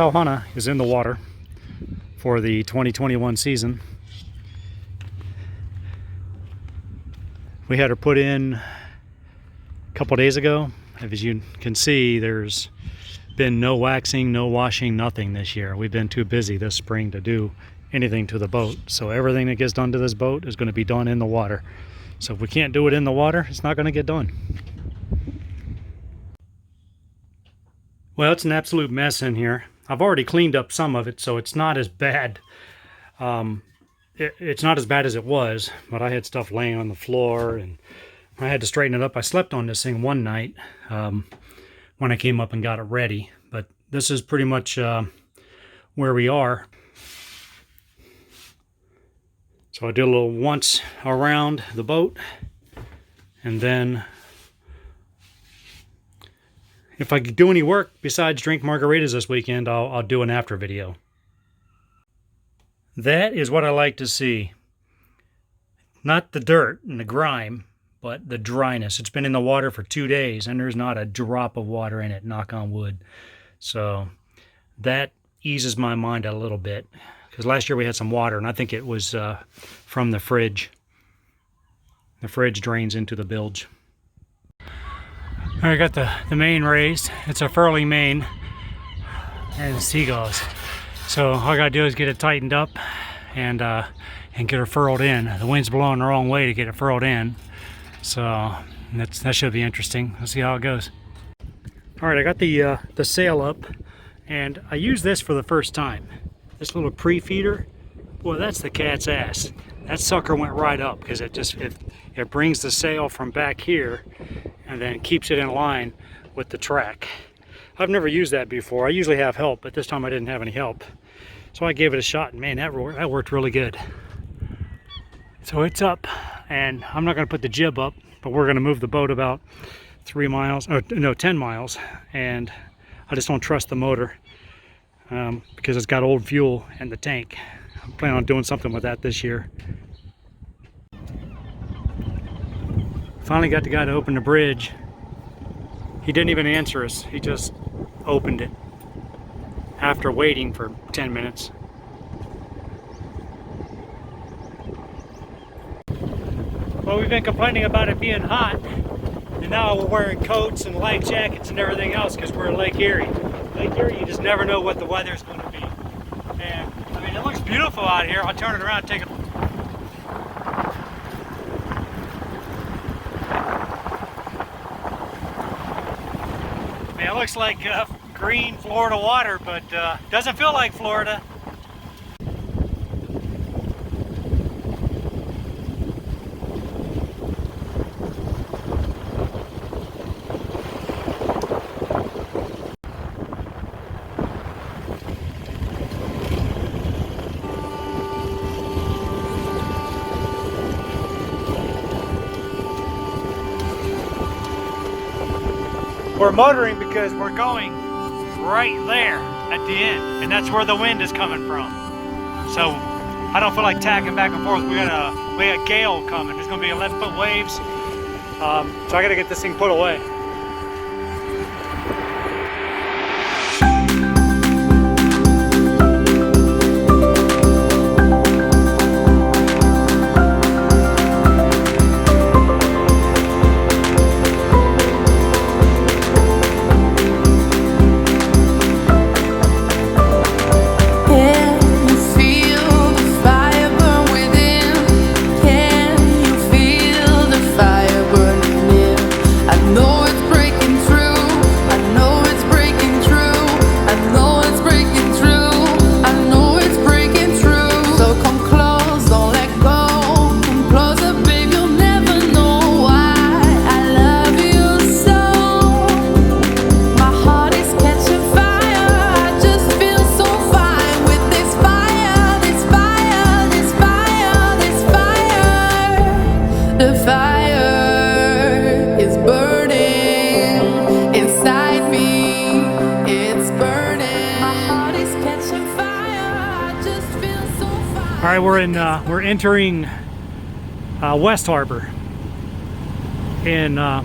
pal Hana is in the water for the 2021 season. We had her put in a couple days ago. As you can see, there's been no waxing, no washing, nothing this year. We've been too busy this spring to do anything to the boat. So everything that gets done to this boat is going to be done in the water. So if we can't do it in the water, it's not going to get done. Well, it's an absolute mess in here. I've already cleaned up some of it, so it's not as bad. It's not as bad as it was, but I had stuff laying on the floor and I had to straighten it up. I slept on this thing one night when I came up and got it ready, but this is pretty much where we are. So I did a little once around the boat, and then if I do any work besides drink margaritas this weekend, I'll do an after video. That is what I like to see. Not the dirt and the grime, but the dryness. It's been in the water for 2 days, and there's not a drop of water in it, knock on wood. So that eases my mind a little bit, because last year we had some water, and I think it was from the fridge. The fridge drains into the bilge. I got the main raised. It's a furling main, and the seagulls. So all I gotta do is get it tightened up and get her furled in. The wind's blowing the wrong way to get it furled in, so that should be interesting. Let's see how it goes. All right, I got the sail up, and I used this for the first time. This little pre-feeder, boy, that's the cat's ass. That sucker went right up because it brings the sail from back here and then keeps it in line with the track. I've never used that before. I usually have help, but this time I didn't have any help. So I gave it a shot, and man, that worked really good. So it's up, and I'm not gonna put the jib up, but we're gonna move the boat about 10 miles, and I just don't trust the motor because it's got old fuel in the tank. I'm planning on doing something with that this year. Finally got the guy to open the bridge. He didn't even answer us. He just opened it after waiting for 10 minutes. Well, we've been complaining about it being hot, and now we're wearing coats and life jackets and everything else because we're in Lake Erie. Lake Erie, you just never know what the weather's going to be. And I mean, it looks beautiful out here. I'll turn it around and take a It looks like green Florida water, but doesn't feel like Florida. We're motoring because we're going right there at the end, and that's where the wind is coming from. So I don't feel like tacking back and forth. We got a gale coming. There's going to be 11-foot waves, so I got to get this thing put away. All right, we're entering West Harbor in off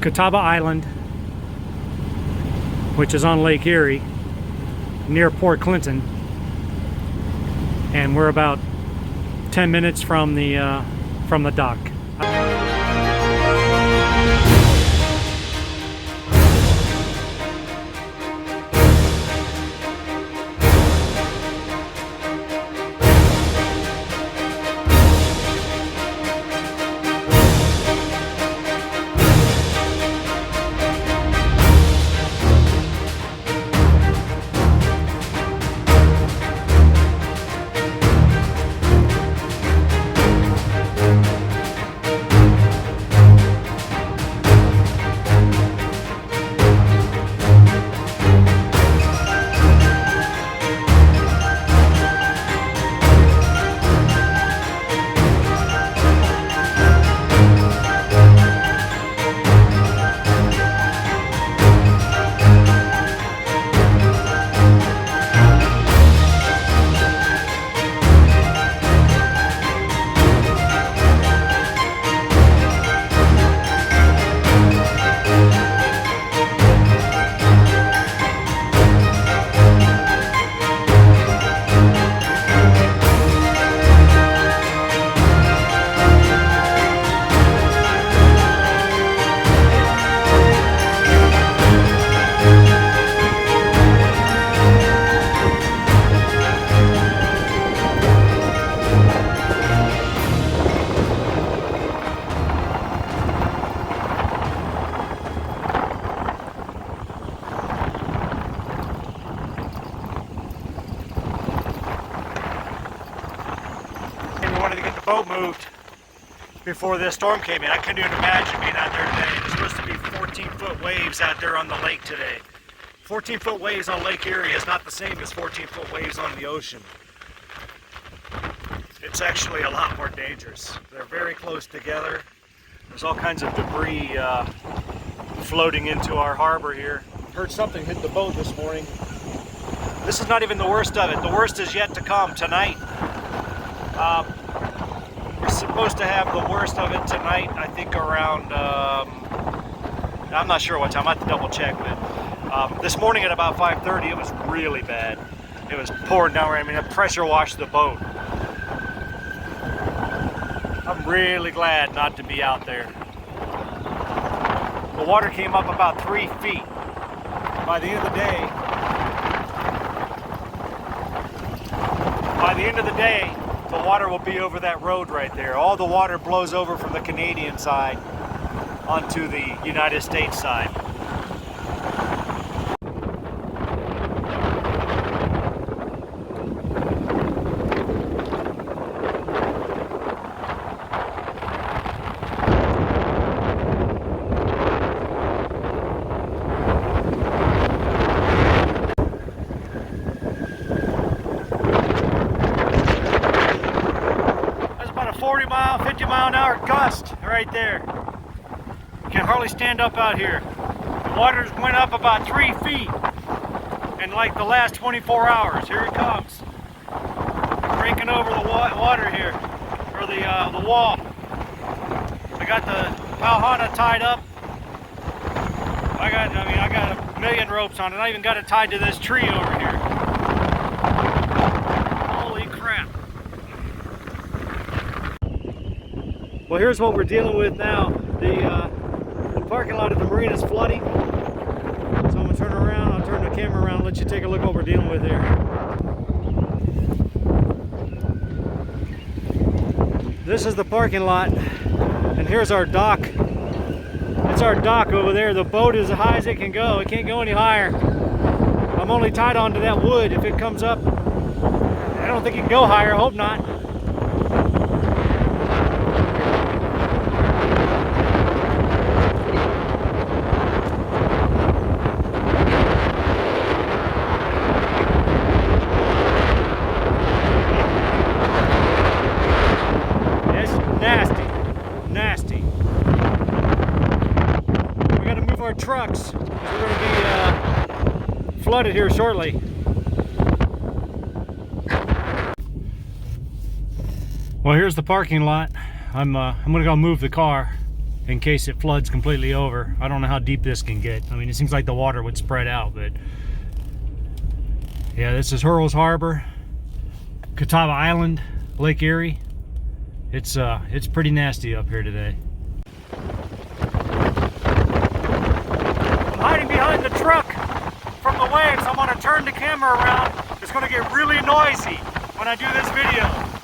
Catawba Island, which is on Lake Erie. near Port Clinton, and we're about 10 minutes from the dock. Wanted to get the boat moved before this storm came in. I couldn't even imagine being out there today. There's supposed to be 14-foot waves out there on the lake today. 14-foot waves on Lake Erie is not the same as 14-foot waves on the ocean. It's actually a lot more dangerous. They're very close together. There's all kinds of debris floating into our harbor here. Heard something hit the boat this morning. This is not even the worst of it. The worst is yet to come tonight. We're supposed to have the worst of it tonight, I think around, I'm not sure what time, I have to double check, but this morning at about 5:30 it was really bad. It was pouring down, I mean, it pressure washed the boat. I'm really glad not to be out there. The water came up about 3 feet. By the end of the day, the water will be over that road right there. All the water blows over from the Canadian side onto the United States side. That's about a 40-mile, 50-mile-an-hour gust right there. You can hardly stand up out here. The waters went up about 3 feet in like the last 24 hours. Here it comes. Breaking over the water here, or the wall. I got the Hana tied up. I got a million ropes on it. I even got it tied to this tree over here. Holy crap. Well, here's what we're dealing with now. The parking lot of the marina is flooding. So I'm gonna turn around, I'll turn the camera around and let you take a look at what we're dealing with here. This is the parking lot, and here's our dock. It's our dock over there. The boat is as high as it can go. It can't go any higher. I'm only tied onto that wood. If it comes up, I don't think it can go higher. I hope not. Nasty. We got to move our trucks. We're going to be flooded here shortly. Well, here's the parking lot. I'm going to go move the car in case it floods completely over. I don't know how deep this can get. I mean, it seems like the water would spread out, but Yeah, this is Hurl's Harbor, Catawba Island, Lake Erie. It's pretty nasty up here today. I'm hiding behind the truck from the waves. I'm gonna turn the camera around. It's gonna get really noisy when I do this video.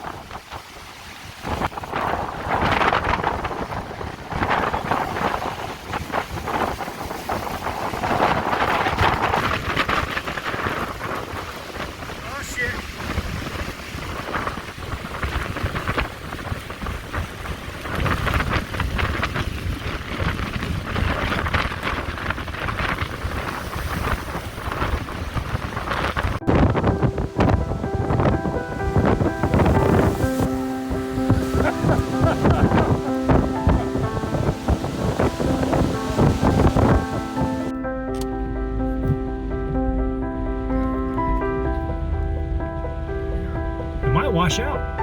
It might wash out.